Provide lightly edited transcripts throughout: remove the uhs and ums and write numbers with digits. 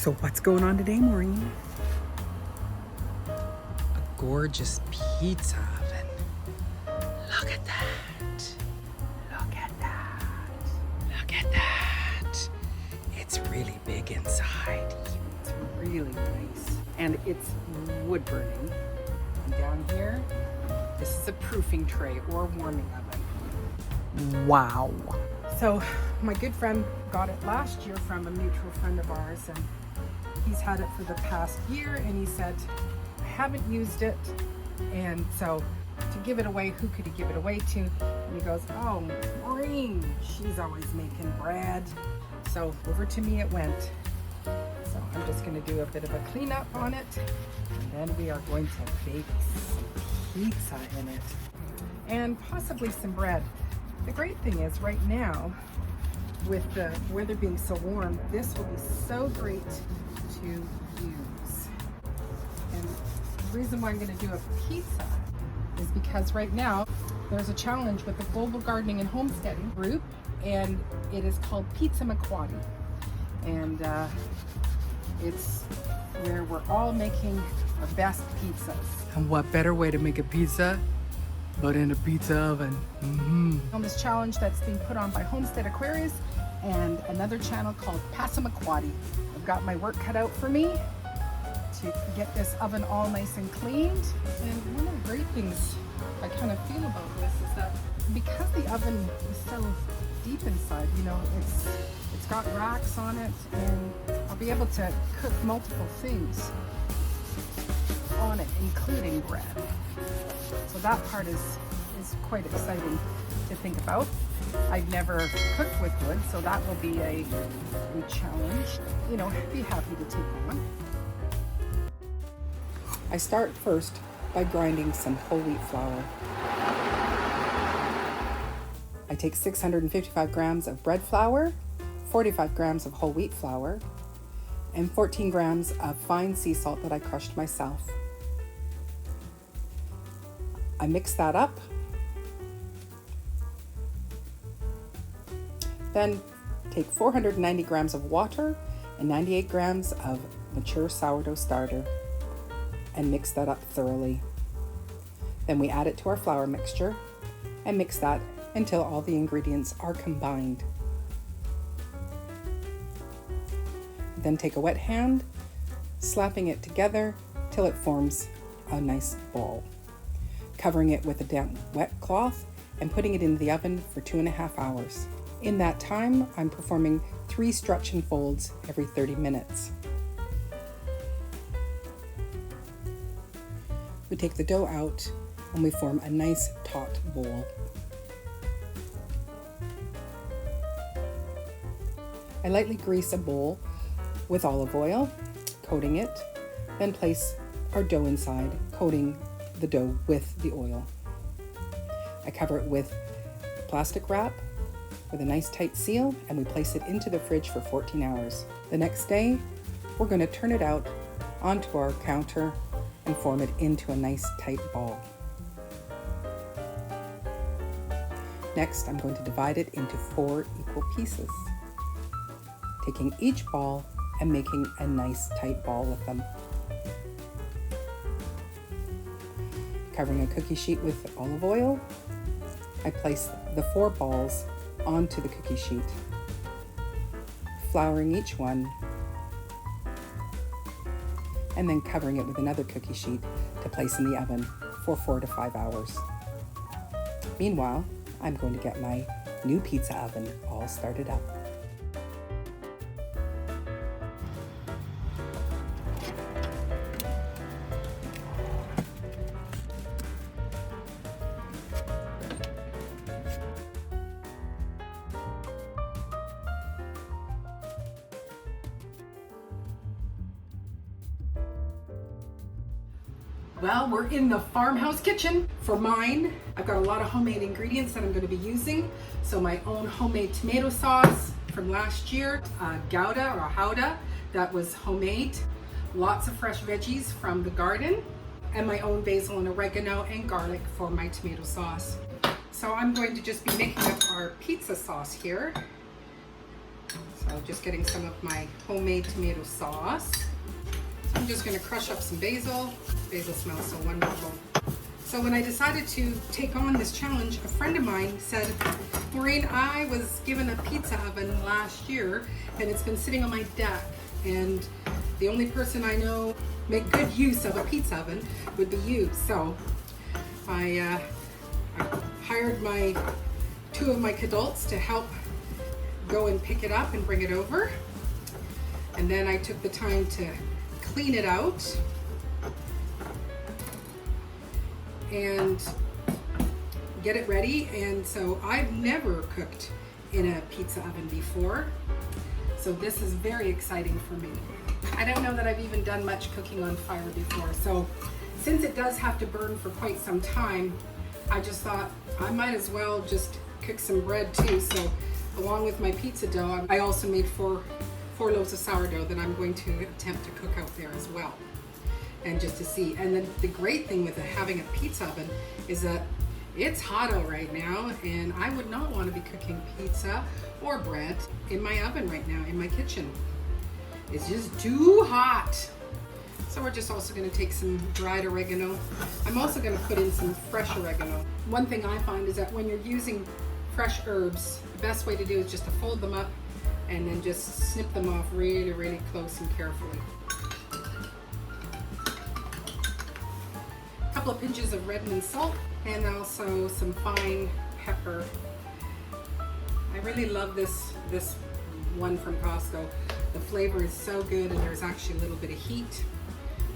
So what's going on today, Maureen? A gorgeous pizza oven. Look at that. Look at that. Look at that. It's really big inside. It's really nice. And it's wood burning. And down here, this is a proofing tray or warming oven. Wow. So my good friend got it last year from a mutual friend of ours, and he's had it for the past year, and he said, I haven't used it, and so to give it away, who could he give it away to? And he goes, oh, Maureen, she's always making bread. So over to me it went. So I'm just going to do a bit of a cleanup on it, and then we are going to bake some pizza in it, and possibly some bread. The great thing is right now, with the weather being so warm, this will be so great to use. And the reason why I'm going to do a pizza is because right now there's a challenge with the Global Gardening and Homesteading group, and it is called Pizza McQuaddy. And it's where we're all making our best pizzas. And what better way to make a pizza but in a pizza oven? On this challenge that's being put on by Homestead Aquarius and another channel called Passamaquoddy. I've got my work cut out for me to get this oven all nice and cleaned. And one of the great things I kind of feel about this is that because the oven is so deep inside, you know, it's got racks on it, and I'll be able to cook multiple things on it, including bread. So that part is quite exciting to think about. I've never cooked with wood, so that will be a challenge. You know, be happy to take on. I start first by grinding some whole wheat flour. I take 655 grams of bread flour, 45 grams of whole wheat flour, and 14 grams of fine sea salt that I crushed myself. I mix that up. Then take 490 grams of water and 98 grams of mature sourdough starter and mix that up thoroughly. Then we add it to our flour mixture and mix that until all the ingredients are combined. Then take a wet hand, slapping it together till it forms a nice ball. Covering it with a damp wet cloth and putting it in the oven for 2.5 hours. In that time, I'm performing 3 stretch and folds every 30 minutes. We take the dough out and we form a nice taut bowl. I lightly grease a bowl with olive oil, coating it, then place our dough inside, coating the dough with the oil. I cover it with plastic wrap with a nice tight seal, and we place it into the fridge for 14 hours. The next day, we're going to turn it out onto our counter and form it into a nice tight ball. Next, I'm going to divide it into 4 equal pieces, taking each ball and making a nice tight ball with them. Covering a cookie sheet with olive oil, I place the 4 balls onto the cookie sheet, flouring each one, and then covering it with another cookie sheet to place in the oven for 4 to 5 hours. Meanwhile, I'm going to get my new pizza oven all started up. Well, we're in the farmhouse kitchen for mine. I've got a lot of homemade ingredients that I'm going to be using. So my own homemade tomato sauce from last year, Gouda or Hauda, that was homemade. Lots of fresh veggies from the garden, and my own basil and oregano and garlic for my tomato sauce. So I'm going to just be making up our pizza sauce here. So just getting some of my homemade tomato sauce. So I'm just gonna crush up some basil. Basil smells so wonderful. So when I decided to take on this challenge, a friend of mine said, Maureen, I was given a pizza oven last year and it's been sitting on my deck, and the only person I know make good use of a pizza oven would be you. So I hired two of my kidults to help go and pick it up and bring it over. And then I took the time to clean it out and get it ready. And so I've never cooked in a pizza oven before, so this is very exciting for me. I don't know that I've even done much cooking on fire before, so since it does have to burn for quite some time, I just thought I might as well just cook some bread too. So along with my pizza dough, I also made four loaves of sourdough that I'm going to attempt to cook out there as well, and just to see. And then the great thing with having a pizza oven is that it's hot out right now, and I would not want to be cooking pizza or bread in my oven right now in my kitchen. It's just too hot. So we're just also going to take some dried oregano. I'm also going to put in some fresh oregano. One thing I find is that when you're using fresh herbs, the best way to do is just to fold them up and then just snip them off really, really close and carefully. A couple of pinches of Redmond salt and also some fine pepper. I really love this one from Costco. The flavor is so good, and there's actually a little bit of heat.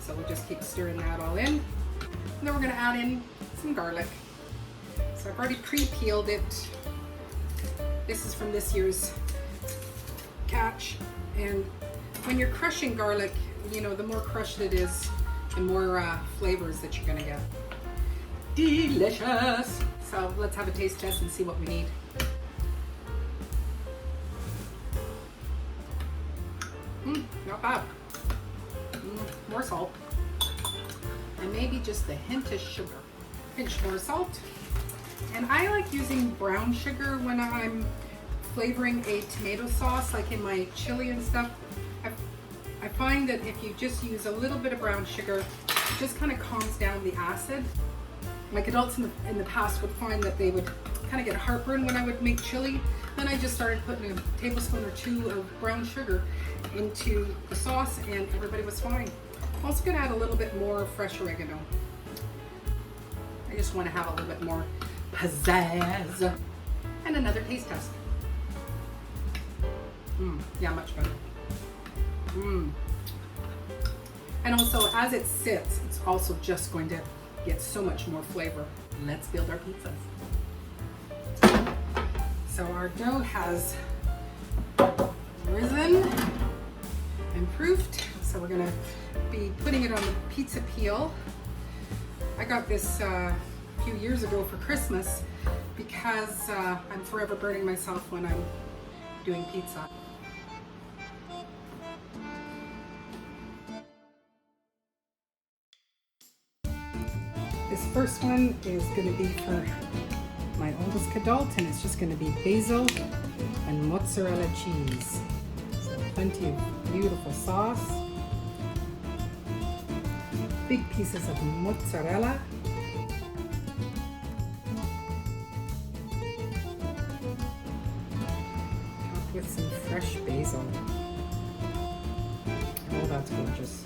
So we'll just keep stirring that all in. And then we're gonna add in some garlic. So I've already pre-peeled it. This is from this year's catch. And when you're crushing garlic, you know, the more crushed it is, the more flavors that you're gonna get. Delicious! So let's have a taste test and see what we need. Not bad. More salt. And maybe just a hint of sugar. Pinch more salt. And I like using brown sugar when I'm flavoring a tomato sauce, like in my chili and stuff. I find that if you just use a little bit of brown sugar, it just kind of calms down the acid. Like adults in the past would find that they would kind of get heartburn when I would make chili. Then I just started putting a tablespoon or two of brown sugar into the sauce, and everybody was fine. I'm also going to add a little bit more fresh oregano. I just want to have a little bit more pizzazz. And another taste test. Yeah, much better. And also, as it sits, it's also just going to get so much more flavor. Let's build our pizzas. So our dough has risen and proofed. So we're gonna be putting it on the pizza peel. I got this a few years ago for Christmas because I'm forever burning myself when I'm doing pizza. This first one is going to be for my oldest adult, and it's just going to be basil and mozzarella cheese. So plenty of beautiful sauce. Big pieces of mozzarella. Topped with some fresh basil. Oh, that's gorgeous.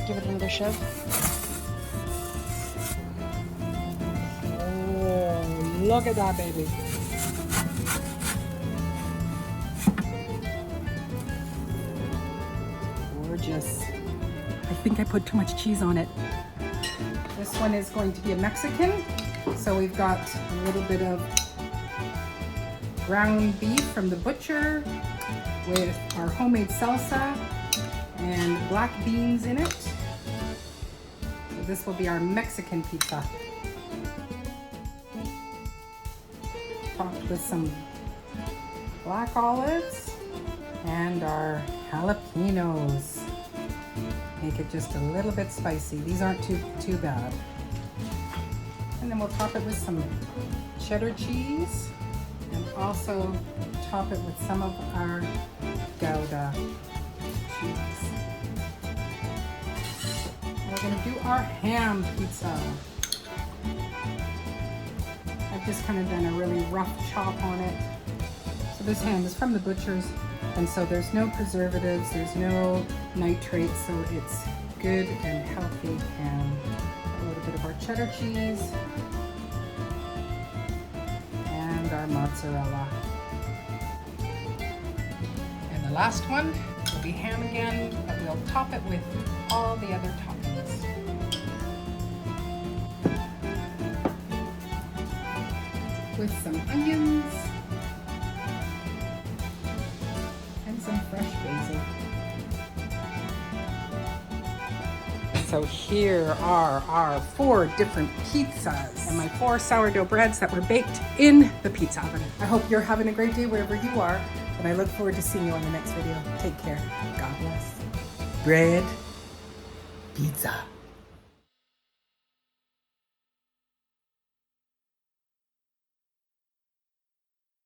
Give it another shove. Oh, look at that, baby. Gorgeous. I think I put too much cheese on it. This one is going to be a Mexican. So we've got a little bit of ground beef from the butcher with our homemade salsa and black beans in it. So this will be our Mexican pizza. Topped with some black olives and our jalapenos. Make it just a little bit spicy. These aren't too bad. And then we'll top it with some cheddar cheese and also top it with some of our Gouda cheese. And we're gonna do our ham pizza. I've just kind of done a really rough chop on it. So this ham is from the butcher's, and so there's no preservatives, there's no nitrates, so it's good and healthy ham. A little bit of our cheddar cheese and our mozzarella. And the last one will be ham again, but we'll top it with all the other toppings. With some onions and some fresh basil. So here are our 4 different pizzas and my 4 sourdough breads that were baked in the pizza oven. I hope you're having a great day wherever you are, and I look forward to seeing you on the next video. Take care. God bless. Bread, pizza.